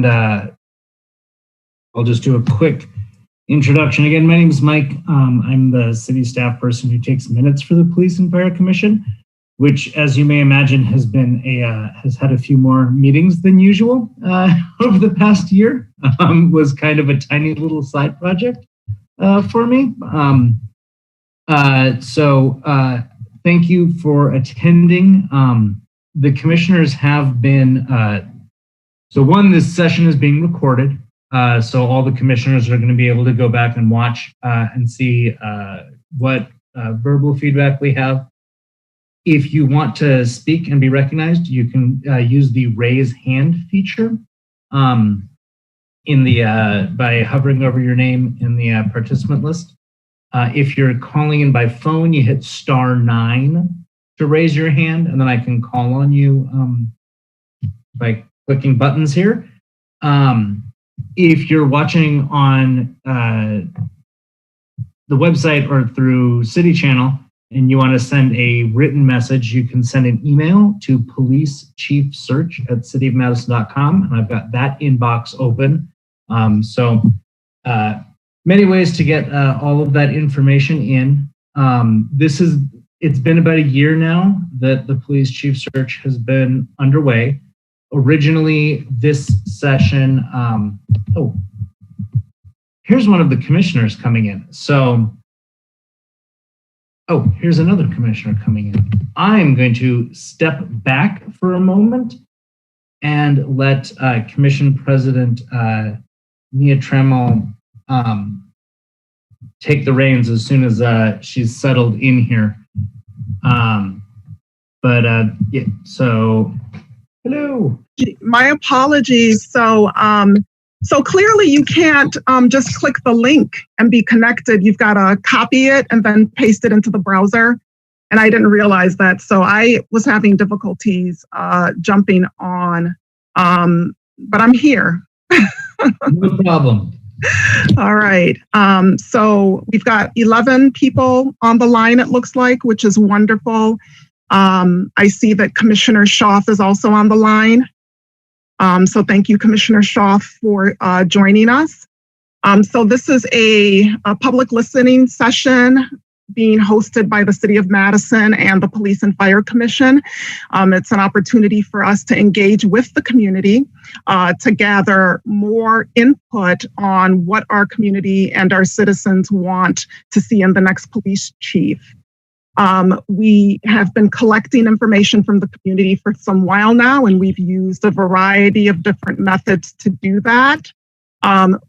I'll just do a quick introduction. Again, my name is Mike. I'm the city staff person who takes minutes for the Police and Fire Commission, which, as you may imagine, has had a few more meetings than usual over the past year. Was kind of a tiny little side project for me. Thank you for attending. The commissioners have been, this session is being recorded. So all the commissioners are going to be able to go back and watch and see what verbal feedback we have. If you want to speak and be recognized, you can use the raise hand feature by hovering over your name in the participant list. If you're calling in by phone, you hit *9 to raise your hand, and then I can call on you by clicking buttons here. If you're watching on the website or through City Channel and you want to send a written message, you can send an email to policechiefsearch@cityofmadison.com, and I've got that inbox open. Many ways to get all of that information in. It's been about a year now that the Police Chief Search has been underway. Originally, this session, here's one of the commissioners coming in. Here's another commissioner coming in. I'm going to step back for a moment and let Commission President Mia Trammell take the reins as soon as she's settled in here. Hello. My apologies. So clearly you can't just click the link and be connected. You've got to copy it and then paste it into the browser. And I didn't realize that. So I was having difficulties jumping on, but I'm here. No problem. All right. So we've got 11 people on the line, it looks like, which is wonderful. I see that Commissioner Schaaf is also on the line. So thank you, Commissioner Schaaf, for joining us. So this is a public listening session being hosted by the City of Madison and the Police and Fire Commission. It's an opportunity for us to engage with the community to gather more input on what our community and our citizens want to see in the next police chief. We have been collecting information from the community for some while now, and we've used a variety of different methods to do that.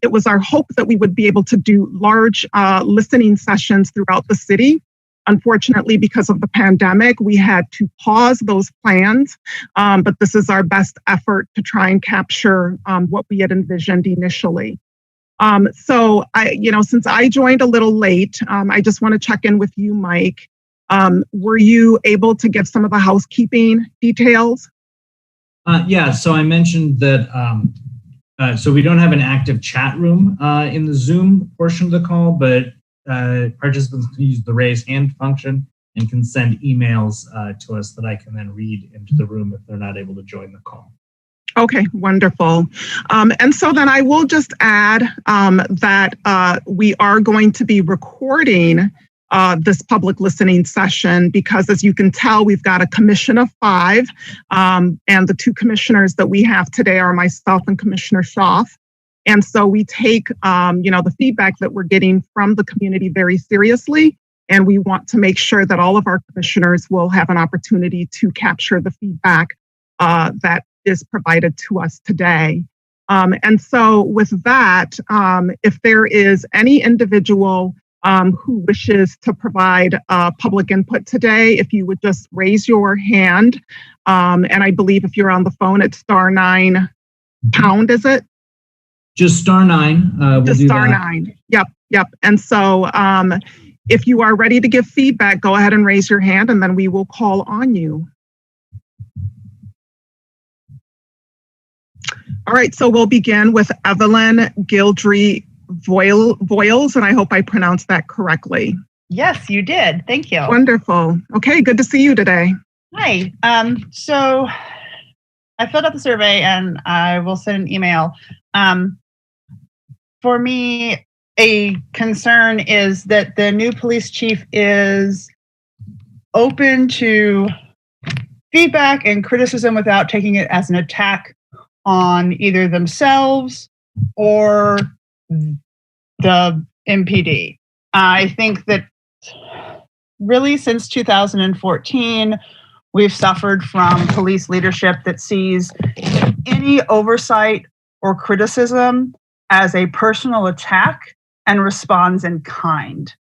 It was our hope that we would be able to do large listening sessions throughout the city. Unfortunately, because of the pandemic, we had to pause those plans, but this is our best effort to try and capture what we had envisioned initially. Since I joined a little late, I just want to check in with you, Mike. Were you able to give some of the housekeeping details? So I mentioned that, so we don't have an active chat room in the Zoom portion of the call, but participants can use the raise hand function and can send emails to us that I can then read into the room if they're not able to join the call. Okay, wonderful. And so then I will just add that we are going to be recording this public listening session because, as you can tell, we've got a commission of 5, and the 2 commissioners that we have today are myself and Commissioner Schaaf. And so we take, the feedback that we're getting from the community very seriously, and we want to make sure that all of our commissioners will have an opportunity to capture the feedback that is provided to us today. And so with that, if there is any individual who wishes to provide public input today, if you would just raise your hand. And I believe if you're on the phone, it's *9#, is it? Just *9. Just *9. Yep. And so if you are ready to give feedback, go ahead and raise your hand and then we will call on you. All right, so we'll begin with Evelyn Gildry Voiles, and I hope I pronounced that correctly. Yes, you did. Thank you. Wonderful. Okay, good to see you today. Hi. So filled out the survey and I will send an email. For me, a concern is that the new police chief is open to feedback and criticism without taking it as an attack on either themselves or the MPD. I think that really since 2014, we've suffered from police leadership that sees any oversight or criticism as a personal attack and responds in kind.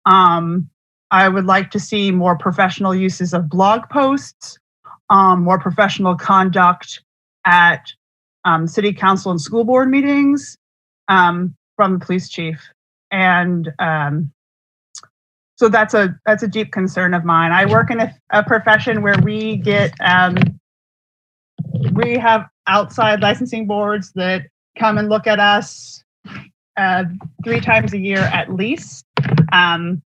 I would like to see more professional uses of blog posts, more professional conduct at city council and school board meetings from the police chief. And so that's a deep concern of mine. I work in a profession where we have outside licensing boards that come and look at us 3 times a year at least. I'm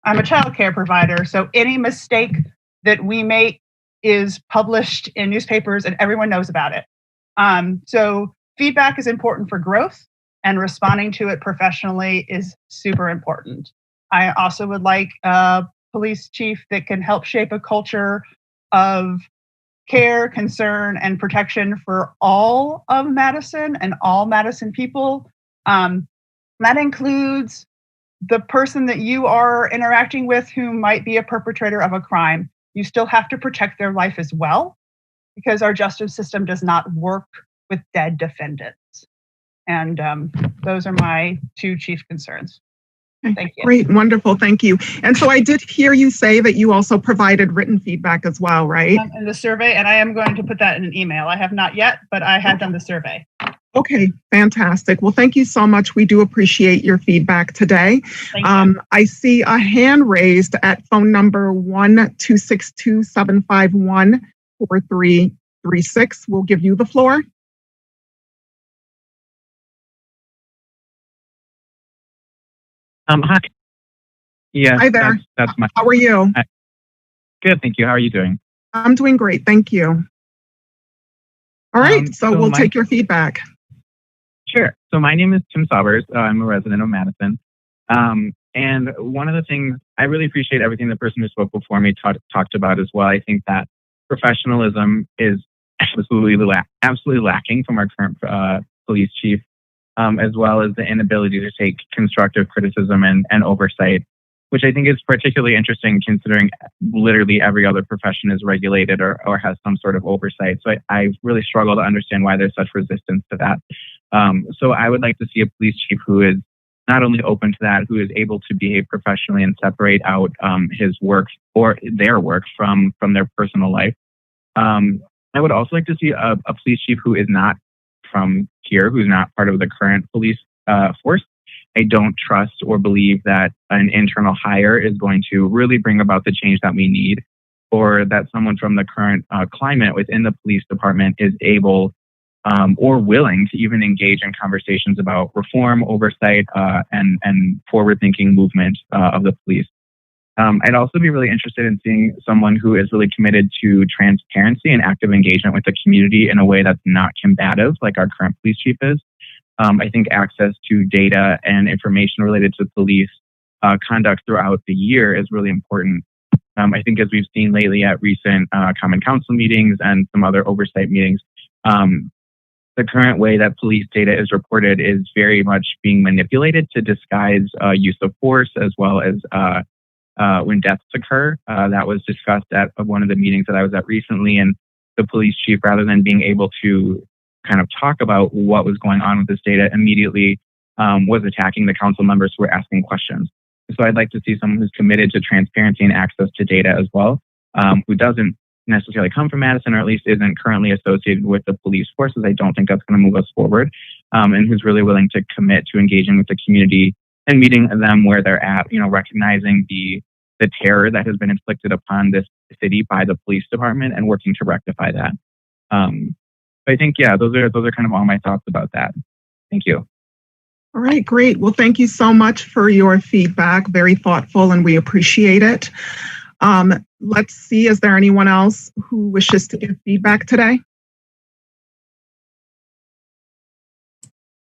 a child care provider, so any mistake that we make is published in newspapers and everyone knows about it. So feedback is important for growth, and responding to it professionally is super important. I also would like a police chief that can help shape a culture of care, concern, and protection for all of Madison and all Madison people. That includes the person that you are interacting with who might be a perpetrator of a crime. You still have to protect their life as well, because our justice system does not work with dead defendants. And those are my 2 chief concerns. Thank you. Great, wonderful, thank you. And so I did hear you say that you also provided written feedback as well, right? In the survey, and I am going to put that in an email. I have not yet, but I have done the survey. Okay, fantastic. Well, thank you so much. We do appreciate your feedback today. Thank you. I see a hand raised at phone number 1-262-751-4336. We'll give you the floor. Hi. Yeah. Hi there. That's my. How are you? Good, thank you. How are you doing? I'm doing great, thank you. All right, so we'll take your feedback. Sure. So my name is Tim Saubers. I'm a resident of Madison. And one of the things, I really appreciate everything the person who spoke before me talked about as well. I think that professionalism is absolutely lacking from our current police chief, as well as the inability to take constructive criticism and oversight, which I think is particularly interesting considering literally every other profession is regulated or has some sort of oversight. So I really struggle to understand why there's such resistance to that. So I would like to see a police chief who is not only open to that, who is able to behave professionally and separate out his work or their work from their personal life. I would also like to see a police chief who is not from here, who's not part of the current police force. I don't trust or believe that an internal hire is going to really bring about the change that we need, or that someone from the current climate within the police department is able or willing to even engage in conversations about reform, oversight, and forward-thinking movement of the police. I'd also be really interested in seeing someone who is really committed to transparency and active engagement with the community in a way that's not combative, like our current police chief is. I think access to data and information related to police conduct throughout the year is really important. I think as we've seen lately at recent Common Council meetings and some other oversight meetings, the current way that police data is reported is very much being manipulated to disguise use of force, as well as when deaths occur. That was discussed at one of the meetings that I was at recently, and the police chief, rather than being able to kind of talk about what was going on with this data, immediately was attacking the council members who were asking questions. So I'd like to see someone who's committed to transparency and access to data as well, who doesn't necessarily come from Madison, or at least isn't currently associated with the police forces. I don't think that's going to move us forward, and who's really willing to commit to engaging with the community and meeting them where they're at, recognizing the terror that has been inflicted upon this city by the police department and working to rectify that. I think, yeah, those are kind of all my thoughts about that. Thank you. All right, great. Well, thank you so much for your feedback. Very thoughtful, and we appreciate it. Let's see, is there anyone else who wishes to give feedback today?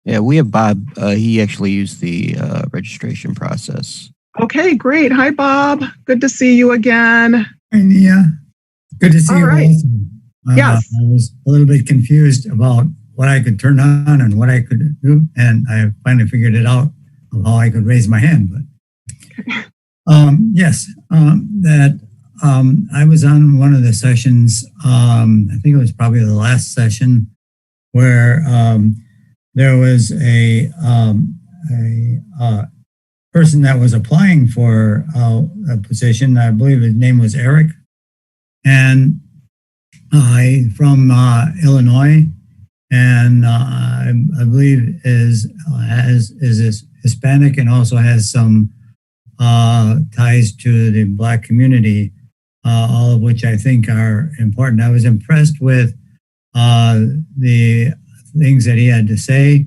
Yeah, we have Bob. He actually used the registration process. Okay, great. Hi, Bob. Good to see you again. Hi, Nia. Good to see All you right. also. Yes. I was a little bit confused about what I could turn on and what I could do, and I finally figured it out of how I could raise my hand. But yes, that I was on one of the sessions. I think it was probably the last session where there was a person that was applying for a position. I believe his name was Eric, and from Illinois, and I believe is Hispanic and also has some ties to the Black community, all of which I think are important. I was impressed with the things that he had to say.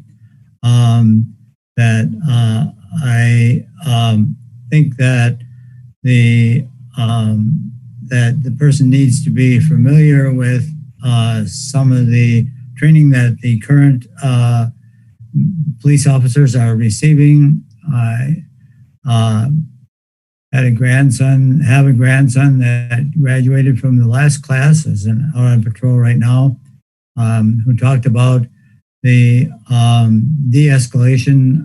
That I think that the person needs to be familiar with some of the training that the current police officers are receiving. I have a grandson that graduated from the last class, is out on patrol right now, who talked about the de-escalation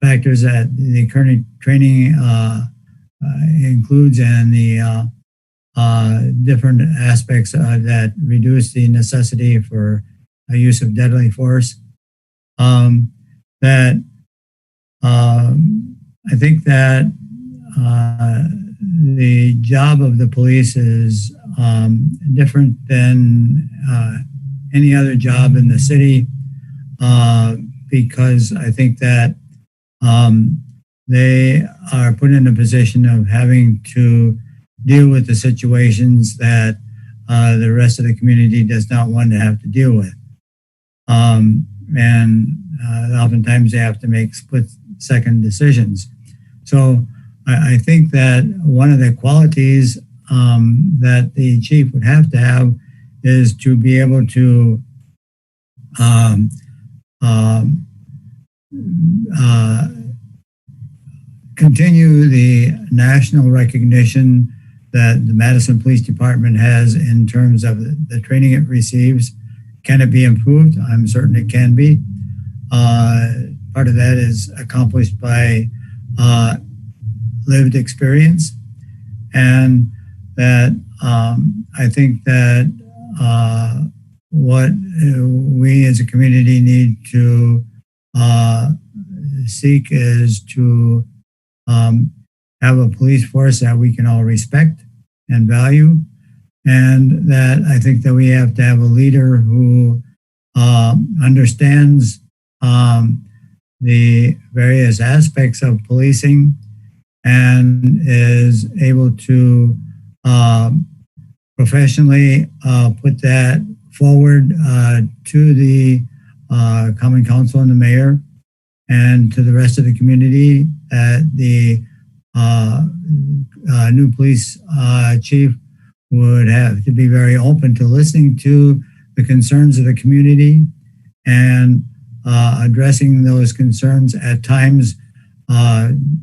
factors that the current training includes, and the different aspects that reduce the necessity for a use of deadly force. That I think that the job of the police is different than any other job in the city, because I think that they are put in a position of having to deal with the situations that the rest of the community does not want to have to deal with. And oftentimes they have to make split-second decisions. So I think that one of the qualities that the chief would have to have is to be able to continue the national recognition that the Madison Police Department has in terms of the training it receives. Can it be improved? I'm certain it can be. Part of that is accomplished by lived experience, and that I think that what we as a community need to seek is to have a police force that we can all respect and value, and that I think that we have to have a leader who understands the various aspects of policing and is able to professionally put that forward to the Common Council and the mayor and to the rest of the community, that the new police chief would have to be very open to listening to the concerns of the community and addressing those concerns at times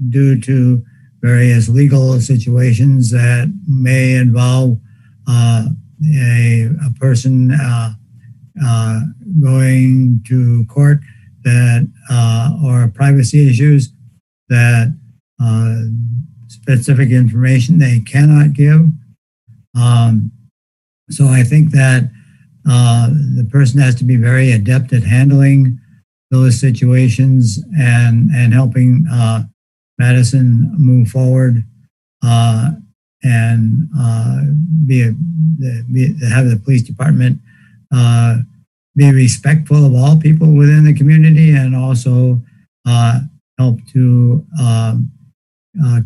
due to various legal situations that may involve a person going to court, that or privacy issues, that specific information they cannot give. So I think that the person has to be very adept at handling those situations and helping Madison move forward and have the police department be respectful of all people within the community, and also help to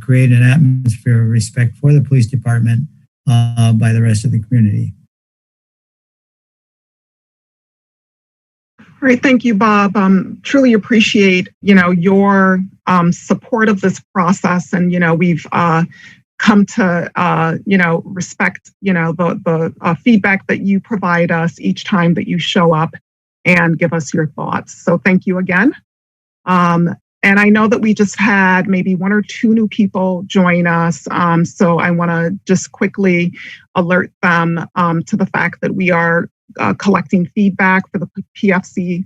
create an atmosphere of respect for the police department by the rest of the community. All right, thank you, Bob. Truly appreciate, your support of this process, and we've come to respect the feedback that you provide us each time that you show up. and give us your thoughts. So thank you again. And I know that we just had maybe 1 or 2 new people join us. So I want to just quickly alert them to the fact that we are collecting feedback for the PFC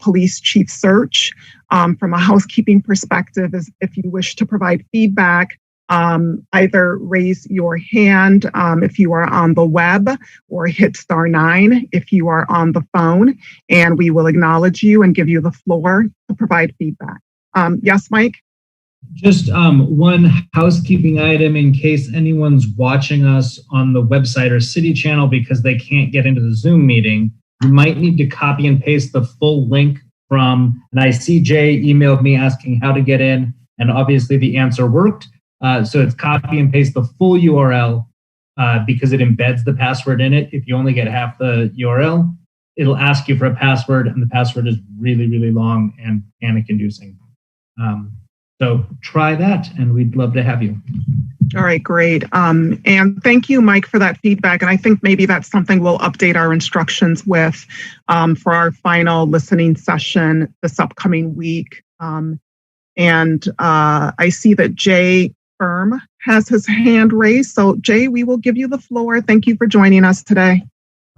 police chief search. From a housekeeping perspective, is if you wish to provide feedback, either raise your hand if you are on the web, or hit *9 if you are on the phone, and we will acknowledge you and give you the floor to provide feedback. Yes, Mike? Just one housekeeping item in case anyone's watching us on the website or city channel because they can't get into the Zoom meeting. You might need to copy and paste the full link from, and I see Jay emailed me asking how to get in, and obviously the answer worked. So it's copy and paste the full URL because it embeds the password in it. If you only get half the URL, it'll ask you for a password, and the password is really, really long and panic-inducing. So try that, and we'd love to have you. All right, great. And thank you, Mike, for that feedback. And I think maybe that's something we'll update our instructions with for our final listening session this upcoming week. And I see that Jay Firm has his hand raised. So Jay, we will give you the floor. Thank you for joining us today.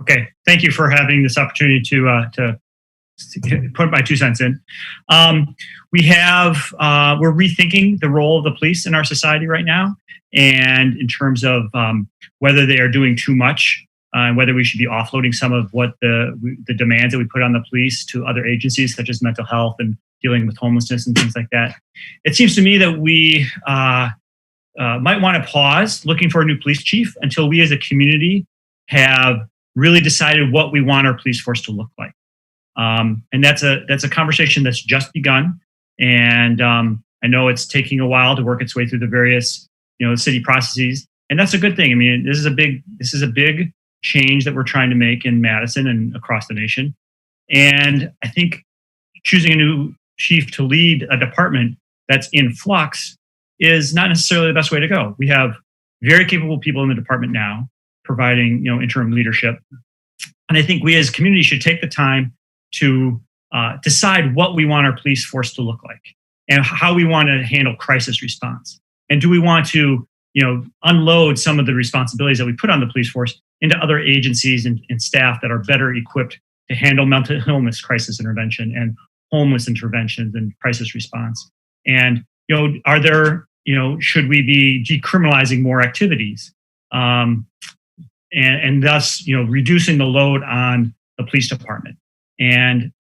Okay, thank you for having this opportunity to put my 2 cents in. We're rethinking the role of the police in our society right now, and in terms of whether they are doing too much, and whether we should be offloading some of what the demands that we put on the police to other agencies such as mental health and dealing with homelessness and things like that. It seems to me that we might want to pause looking for a new police chief until we as a community have really decided what we want our police force to look like. And that's a conversation that's just begun. And I know it's taking a while to work its way through the various, city processes. And that's a good thing. I mean, this is a big change that we're trying to make in Madison and across the nation. And I think choosing a new chief to lead a department that's in flux is not necessarily the best way to go. We have very capable people in the department now providing, interim leadership. And I think we as a community should take the time to decide what we want our police force to look like and how we want to handle crisis response. And do we want to, unload some of the responsibilities that we put on the police force into other agencies and staff that are better equipped to handle mental illness crisis intervention and homeless interventions and crisis response? And, are there, should we be decriminalizing more activities? And thus, reducing the load on the police department. And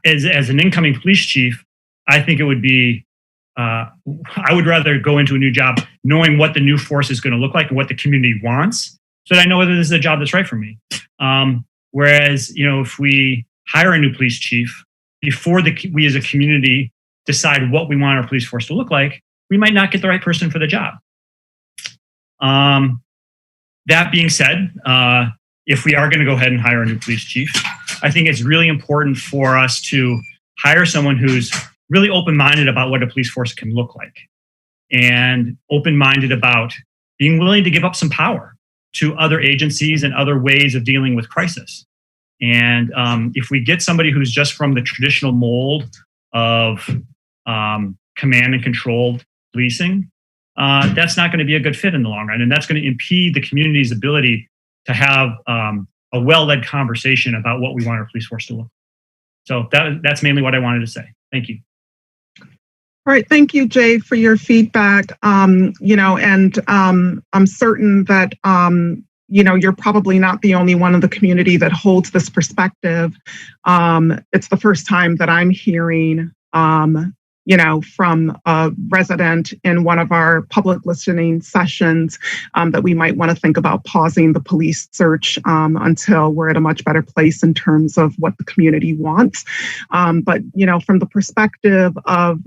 as an incoming police chief, I think it would be, I would rather go into a new job knowing what the new force is going to look like and what the community wants, so that I know whether this is a job that's right for me. Whereas, if we hire a new police chief before we as a community decide what we want our police force to look like, we might not get the right person for the job. That being said, if we are going to go ahead and hire a new police chief, I think it's really important for us to hire someone who's really open-minded about what a police force can look like, and open-minded about being willing to give up some power to other agencies and other ways of dealing with crisis. And if we get somebody who's just from the traditional mold of command and control policing, that's not going to be a good fit in the long run. And that's going to impede the community's ability to have a well-led conversation about what we want our police force to look like. So that's mainly what I wanted to say. Thank you. All right, thank you, Jay, for your feedback. I'm certain that you're probably not the only one in the community that holds this perspective. It's the first time that I'm hearing, from a resident in one of our public listening sessions that we might want to think about pausing the police search until we're at a much better place in terms of what the community wants. But, from the perspective of,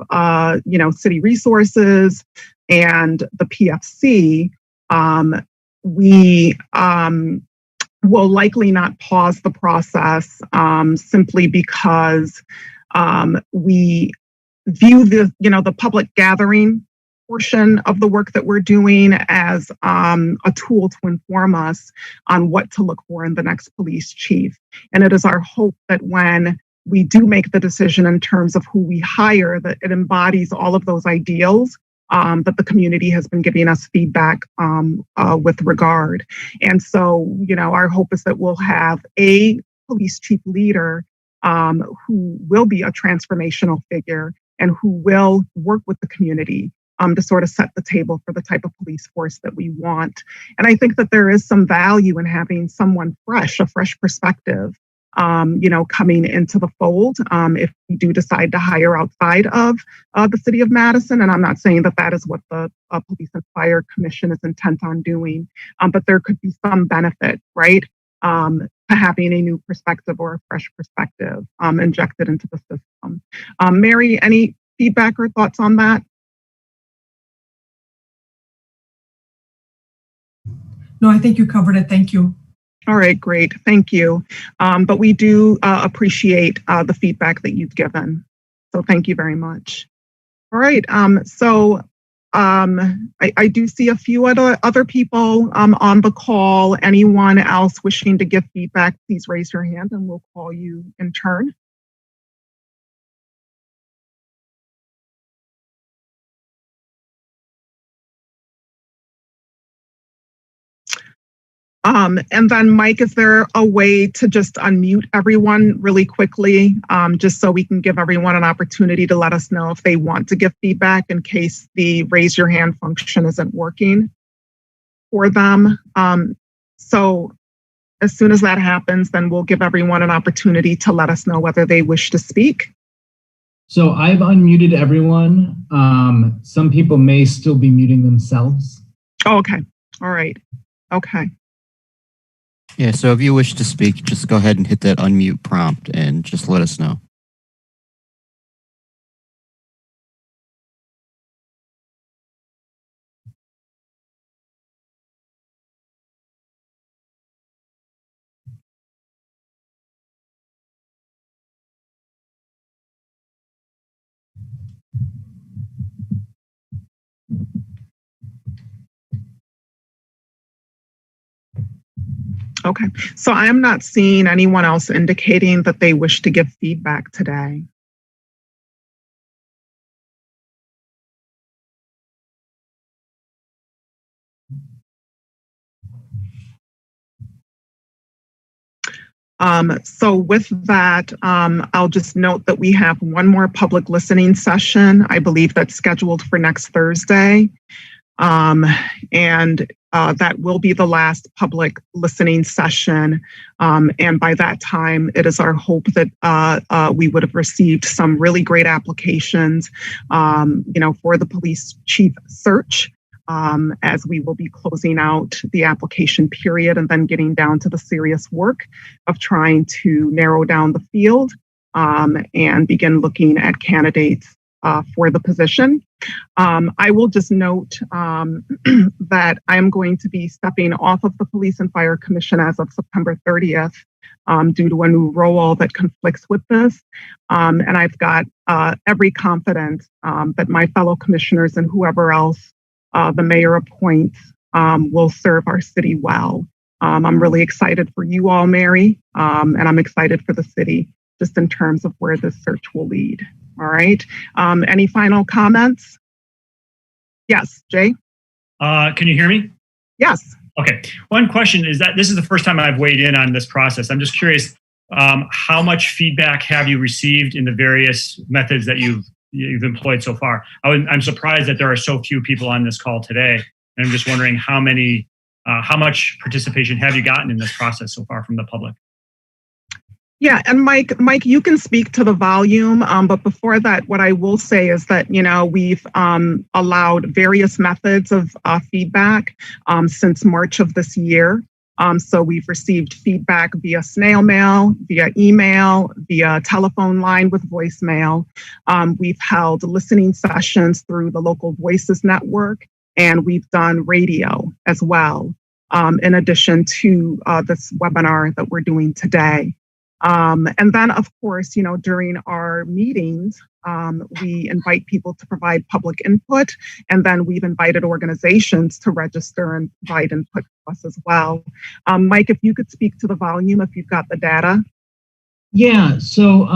city resources and the PFC, we will likely not pause the process simply because we view the public gathering portion of the work that we're doing as a tool to inform us on what to look for in the next police chief. And it is our hope that when we do make the decision in terms of who we hire, that it embodies all of those ideals that the community has been giving us feedback with regard. And so, our hope is that we'll have a police chief leader who will be a transformational figure and who will work with the community to sort of set the table for the type of police force that we want. And I think that there is some value in having someone fresh, a fresh perspective, coming into the fold if we do decide to hire outside of the city of Madison. And I'm not saying that that is what the Police and Fire Commission is intent on doing, but there could be some benefit, right, to having a new perspective or a fresh perspective injected into the system. Mary, any feedback or thoughts on that? No, I think you covered it. Thank you. All right, great. Thank you. But we do appreciate the feedback that you've given. So thank you very much. All right. I do see a few other people on the call. Anyone else wishing to give feedback, please raise your hand and we'll call you in turn. And then, Mike, is there a way to just unmute everyone really quickly, just so we can give everyone an opportunity to let us know if they want to give feedback in case the raise your hand function isn't working for them? So as soon as that happens, then we'll give everyone an opportunity to let us know whether they wish to speak. So I've unmuted everyone. Some people may still be muting themselves. Oh, okay. All right. Okay. Yeah, so if you wish to speak, just go ahead and hit that unmute prompt and just let us know. Okay, so I'm not seeing anyone else indicating that they wish to give feedback today. So with that, I'll just note that we have one more public listening session. I believe that's scheduled for next Thursday. And that will be the last public listening session. And by that time, it is our hope that we would have received some really great applications, for the police chief search, as we will be closing out the application period and then getting down to the serious work of trying to narrow down the field and begin looking at candidates for the position. I will just note that I am going to be stepping off of the Police and Fire Commission as of September 30th due to a new role that conflicts with this. And I've got every confidence that my fellow commissioners and whoever else the mayor appoints will serve our city well. I'm really excited for you all, Mary, and I'm excited for the city just in terms of where this search will lead. All right. Any final comments? Yes, Jay? Can you hear me? Yes. Okay. One question is that this is the first time I've weighed in on this process. I'm just curious, how much feedback have you received in the various methods that you've employed so far? I'm surprised that there are so few people on this call today. And I'm just wondering how much participation have you gotten in this process so far from the public? Yeah, and Mike, you can speak to the volume, but before that, what I will say is that, we've allowed various methods of feedback since March of this year. So we've received feedback via snail mail, via email, via telephone line with voicemail. We've held listening sessions through the Local Voices Network, and we've done radio as well, in addition to this webinar that we're doing today. And then, of course, during our meetings, we invite people to provide public input, and then we've invited organizations to register and provide input to us as well. Mike, if you could speak to the volume, if you've got the data. Yeah. So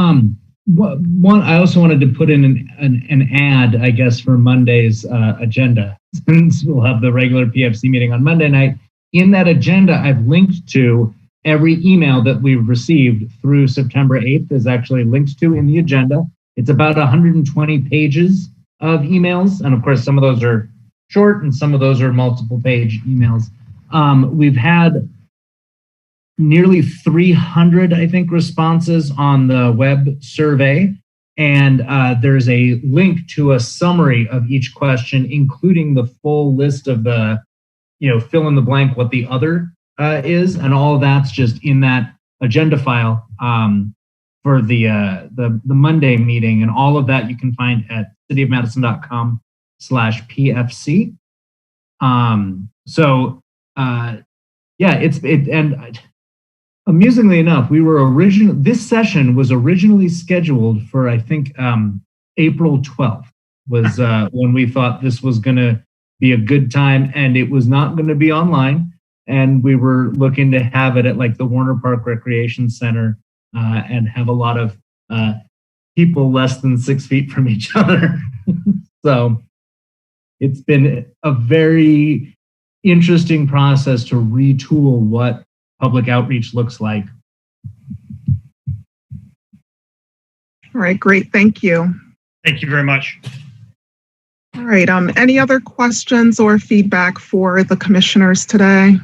one, I also wanted to put in an ad, I guess, for Monday's agenda, since we'll have the regular PFC meeting on Monday night. In that agenda, I've linked to every email that we've received through September 8th is actually linked to in the agenda. It's about 120 pages of emails. And of course, some of those are short and some of those are multiple page emails. We've had nearly 300, I think, responses on the web survey. And there's a link to a summary of each question, including the full list of the, fill in the blank what the other is, and all of that's just in that agenda file for the Monday meeting, and all of that you can find at cityofmadison.com/PFC. And amusingly enough, this session was originally scheduled for, I think, April 12th was when we thought this was going to be a good time, and it was not going to be online. And we were looking to have it at like the Warner Park Recreation Center and have a lot of people less than 6 feet from each other. So it's been a very interesting process to retool what public outreach looks like. All right, great. Thank you. Thank you very much. All right. Any other questions or feedback for the commissioners today?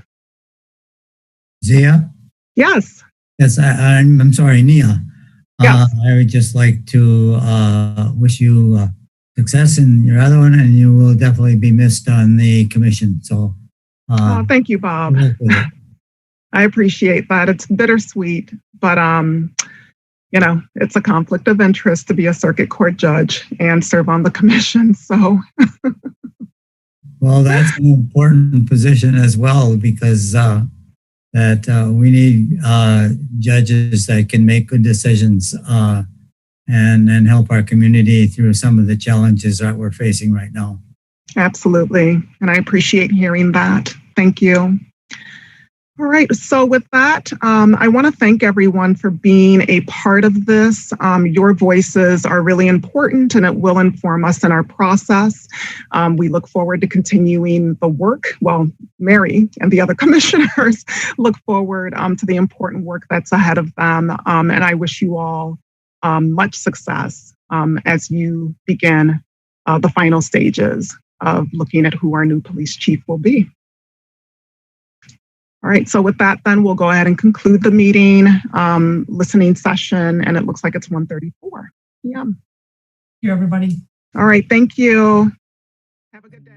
Zia? Yes. Yes, I'm sorry, Nia. Yes. I would just like to wish you success in your other one, and you will definitely be missed on the commission. So, thank you, Bob. I appreciate that. It's bittersweet, but it's a conflict of interest to be a circuit court judge and serve on the commission. So, well, that's an important position as well, because we need judges that can make good decisions and help our community through some of the challenges that we're facing right now. Absolutely. And I appreciate hearing that. Thank you. All right. So with that, I want to thank everyone for being a part of this. Your voices are really important, and it will inform us in our process. We look forward to continuing the work. Well, Mary and the other commissioners look forward to the important work that's ahead of them. And I wish you all much success as you begin the final stages of looking at who our new police chief will be. All right, so with that, then we'll go ahead and conclude the meeting, listening session, and it looks like it's 1:34 p.m. Thank you, everybody. All right, thank you. Have a good day.